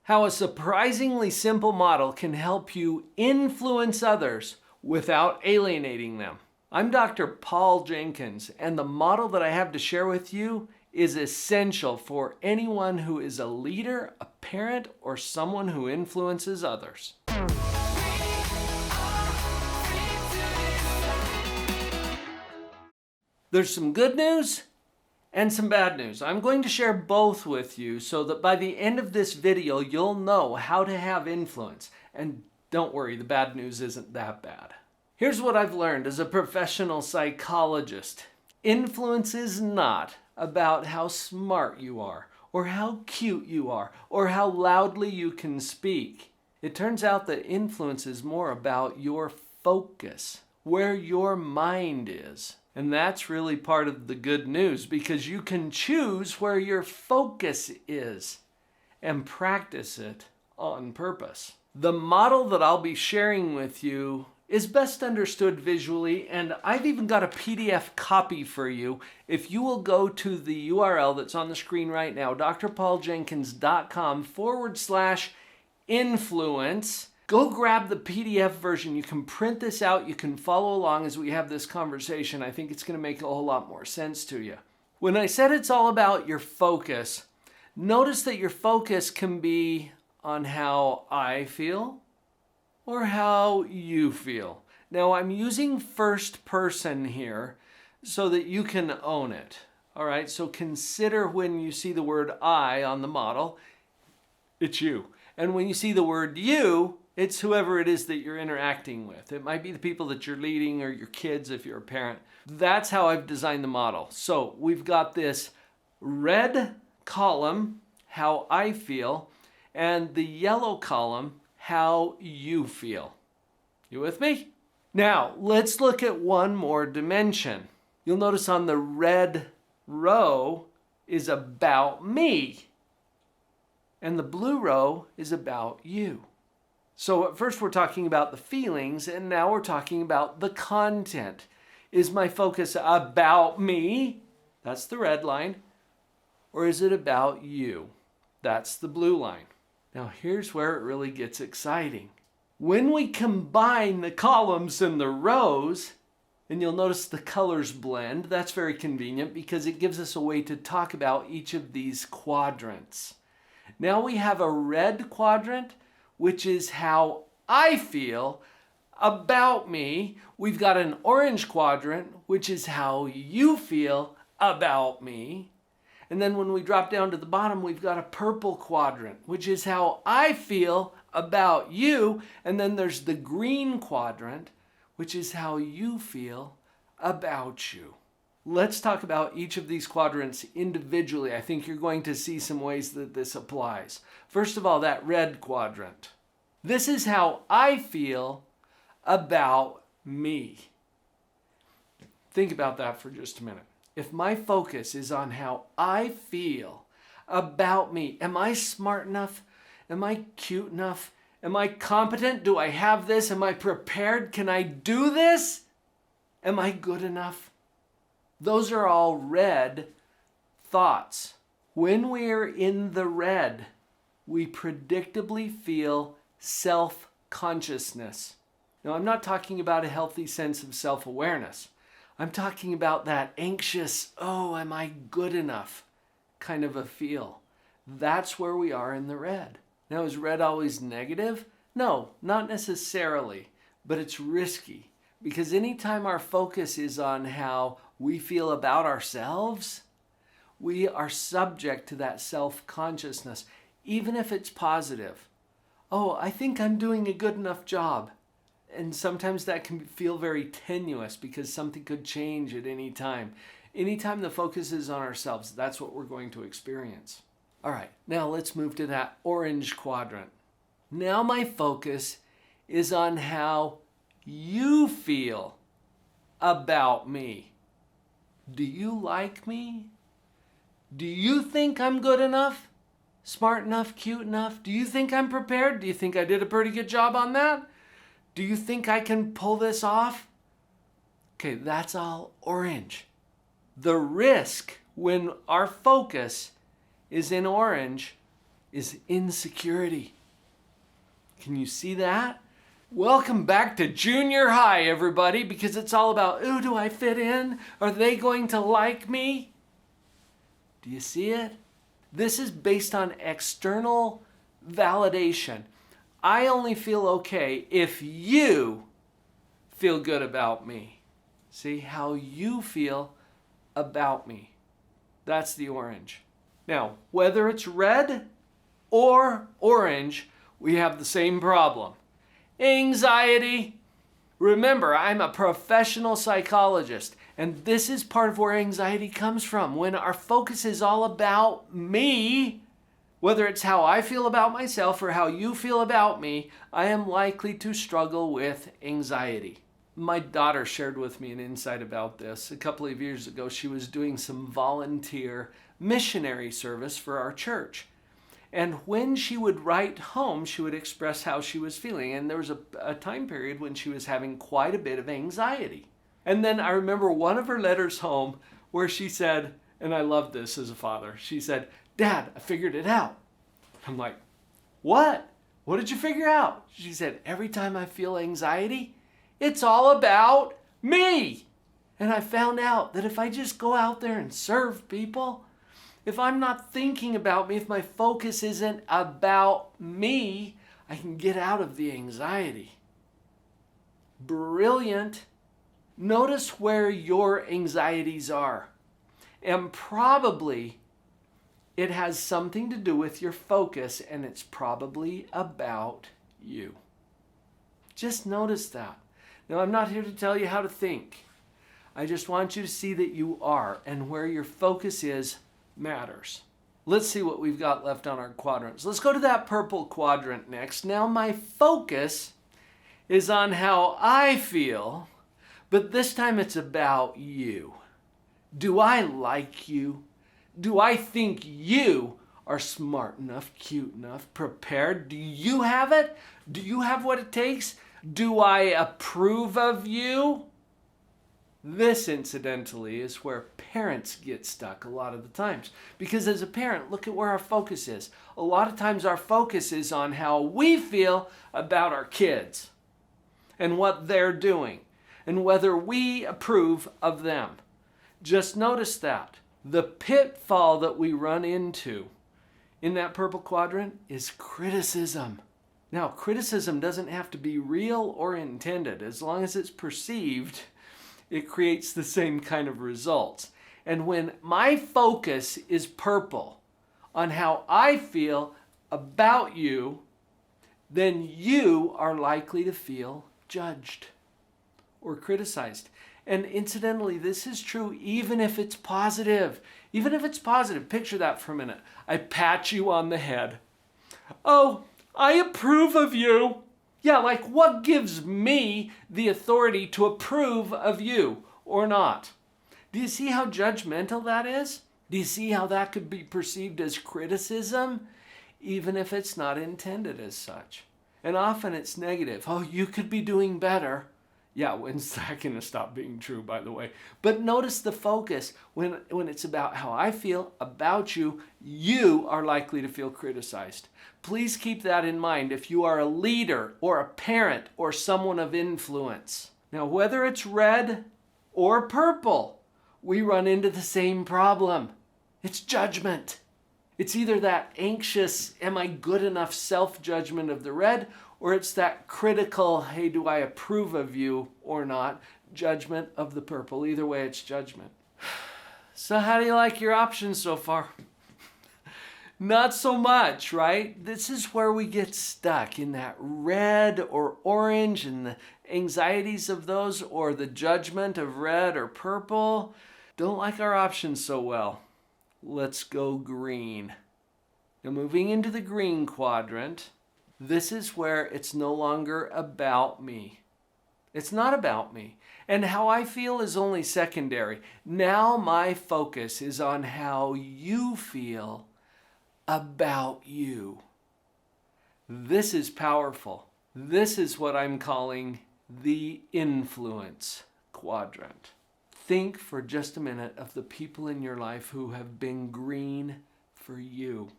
How a surprisingly simple model can help you influence others without alienating them. I'm Dr. Paul Jenkins, and the model that I have to share with you is essential for anyone who is a leader, a parent, or someone who influences others. There's some good news and some bad news. I'm going to share both with you so that by the end of this video, you'll know how to have influence. And don't worry, the bad news isn't that bad. Here's what I've learned as a professional psychologist. Influence is not about how smart you are, or how cute you are, or how loudly you can speak. It turns out that influence is more about your focus, where your mind is. And that's really part of the good news, because you can choose where your focus is and practice it on purpose. The model that I'll be sharing with you is best understood visually, and I've even got a PDF copy for you. If you will go to the URL that's on the screen right now, drpauljenkins.com/influence. Go grab the PDF version. You can print this out. You can follow along as we have this conversation. I think it's going to make a whole lot more sense to you. When I said it's all about your focus, notice that your focus can be on how I feel or how you feel. Now, I'm using first person here so that you can own it. All right, so consider when you see the word I on the model, it's you. And when you see the word you, it's whoever it is that you're interacting with. It might be the people that you're leading or your kids if you're a parent. That's how I've designed the model. So we've got this red column, how I feel, and the yellow column, how you feel. You with me? Now, let's look at one more dimension. You'll notice on the red row is about me, and the blue row is about you. So at first we're talking about the feelings, and now we're talking about the content. Is my focus about me? That's the red line. Or is it about you? That's the blue line. Now here's where it really gets exciting. When we combine the columns and the rows, and you'll notice the colors blend, that's very convenient because it gives us a way to talk about each of these quadrants. Now we have a red quadrant, which is how I feel about me. We've got an orange quadrant, which is how you feel about me. And then when we drop down to the bottom, we've got a purple quadrant, which is how I feel about you. And then there's the green quadrant, which is how you feel about you. Let's talk about each of these quadrants individually. I think you're going to see some ways that this applies. First of all, that red quadrant. This is how I feel about me. Think about that for just a minute. If my focus is on how I feel about me, am I smart enough? Am I cute enough? Am I competent? Do I have this? Am I prepared? Can I do this? Am I good enough? Those are all red thoughts. When we're in the red, we predictably feel self-consciousness. Now, I'm not talking about a healthy sense of self-awareness. I'm talking about that anxious, oh, am I good enough kind of a feel. That's where we are in the red. Now, is red always negative? No, not necessarily, but it's risky because anytime our focus is on how we feel about ourselves, we are subject to that self-consciousness, even if it's positive. Oh, I think I'm doing a good enough job. And sometimes that can feel very tenuous because something could change at any time. Anytime the focus is on ourselves, that's what we're going to experience. All right, now let's move to that orange quadrant. Now my focus is on how you feel about me. Do you like me? Do you think I'm good enough? Smart enough? Cute enough? Do you think I'm prepared? Do you think I did a pretty good job on that? Do you think I can pull this off? Okay, that's all orange. The risk when our focus is in orange is insecurity. Can you see that? Welcome back to junior high, everybody, because it's all about, ooh, do I fit in? Are they going to like me? Do you see it? This is based on external validation. I only feel okay if you feel good about me. See how you feel about me. That's the orange. Now, whether it's red or orange, we have the same problem. Anxiety. Remember, I'm a professional psychologist, and this is part of where anxiety comes from. When our focus is all about me, whether it's how I feel about myself or how you feel about me, I am likely to struggle with anxiety. My daughter shared with me an insight about this. A couple of years ago, she was doing some volunteer missionary service for our church. And when she would write home, she would express how she was feeling. And there was a time period when she was having quite a bit of anxiety. And then I remember one of her letters home where she said, and I love this as a father, she said, "Dad, I figured it out." I'm like, "What? What did you figure out?" She said, "Every time I feel anxiety, it's all about me." And I found out that if I just go out there and serve people, if I'm not thinking about me, if my focus isn't about me, I can get out of the anxiety. Brilliant. Notice where your anxieties are. And probably it has something to do with your focus, and it's probably about you. Just notice that. Now, I'm not here to tell you how to think. I just want you to see that you are, and where your focus is matters. Let's see what we've got left on our quadrants. Let's go to that purple quadrant next. Now my focus is on how I feel, but this time it's about you. Do I like you? Do I think you are smart enough, cute enough, prepared? Do you have it? Do you have what it takes? Do I approve of you? This, incidentally, is where parents get stuck a lot of the times. Because as a parent, look at where our focus is. A lot of times our focus is on how we feel about our kids and what they're doing and whether we approve of them. Just notice that. The pitfall that we run into in that purple quadrant is criticism. Now, criticism doesn't have to be real or intended. As long as it's perceived, it creates the same kind of results. And when my focus is purple on how I feel about you, then you are likely to feel judged or criticized. And incidentally, this is true even if it's positive. Even if it's positive, picture that for a minute. I pat you on the head. "Oh, I approve of you." Yeah, like what gives me the authority to approve of you or not? Do you see how judgmental that is? Do you see how that could be perceived as criticism, even if it's not intended as such? And often it's negative. "Oh, you could be doing better." Yeah, when's that going to stop being true, by the way? But notice the focus. When it's about how I feel about you, you are likely to feel criticized. Please keep that in mind if you are a leader or a parent or someone of influence. Now, whether it's red or purple, we run into the same problem. It's judgment. It's either that anxious, am I good enough self-judgment of the red, or it's that critical, hey, do I approve of you or not, judgment of the purple. Either way, it's judgment. So how do you like your options so far? Not so much, right? This is where we get stuck, in that red or orange and the anxieties of those, or the judgment of red or purple. Don't like our options so well. Let's go green. Now moving into the green quadrant, this is where it's no longer about me. It's not about me. And how I feel is only secondary. Now my focus is on how you feel about you. This is powerful. This is what I'm calling the influence quadrant. Think for just a minute of the people in your life who have been green for you.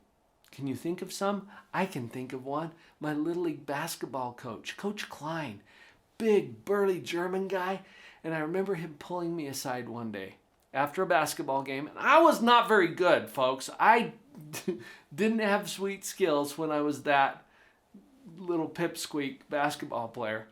Can you think of some? I can think of one. My Little League basketball coach, Coach Klein, big, burly German guy. And I remember him pulling me aside one day after a basketball game. And I was not very good, folks. I didn't have sweet skills when I was that little pipsqueak basketball player.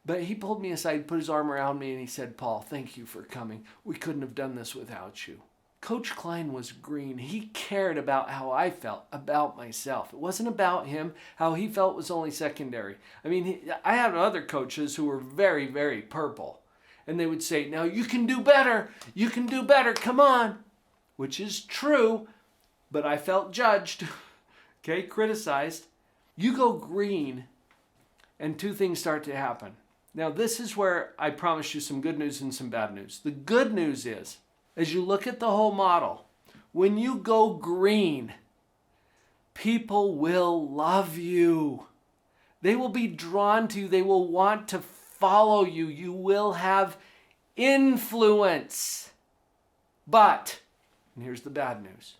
But he pulled me aside, put his arm around me, and he said, "Paul, thank you for coming. We couldn't have done this without you." Coach Klein was green. He cared about how I felt about myself. It wasn't about him. How he felt was only secondary. I mean, I had other coaches who were very, very purple. And they would say, "Now you can do better. You can do better. Come on." Which is true, but I felt judged, okay, criticized. You go green, and two things start to happen. Now, this is where I promise you some good news and some bad news. The good news is, as you look at the whole model, when you go green, people will love you. They will be drawn to you. They will want to follow you. You will have influence. But, and here's the bad news,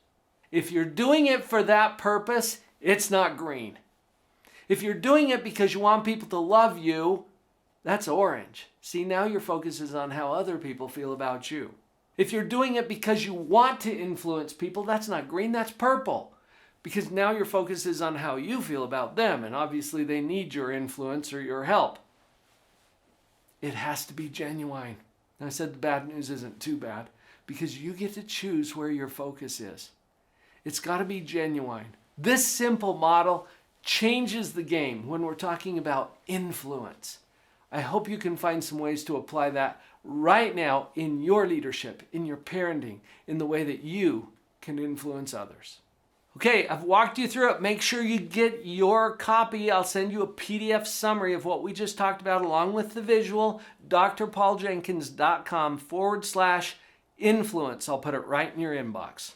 if you're doing it for that purpose, it's not green. If you're doing it because you want people to love you, that's orange. See, now your focus is on how other people feel about you. If you're doing it because you want to influence people, that's not green, that's purple. Because now your focus is on how you feel about them, and obviously they need your influence or your help. It has to be genuine. And I said the bad news isn't too bad, because you get to choose where your focus is. It's got to be genuine. This simple model changes the game when we're talking about influence. I hope you can find some ways to apply that right now in your leadership, in your parenting, in the way that you can influence others. Okay, I've walked you through it. Make sure you get your copy. I'll send you a PDF summary of what we just talked about along with the visual. drpauljenkins.com/influence. I'll put it right in your inbox.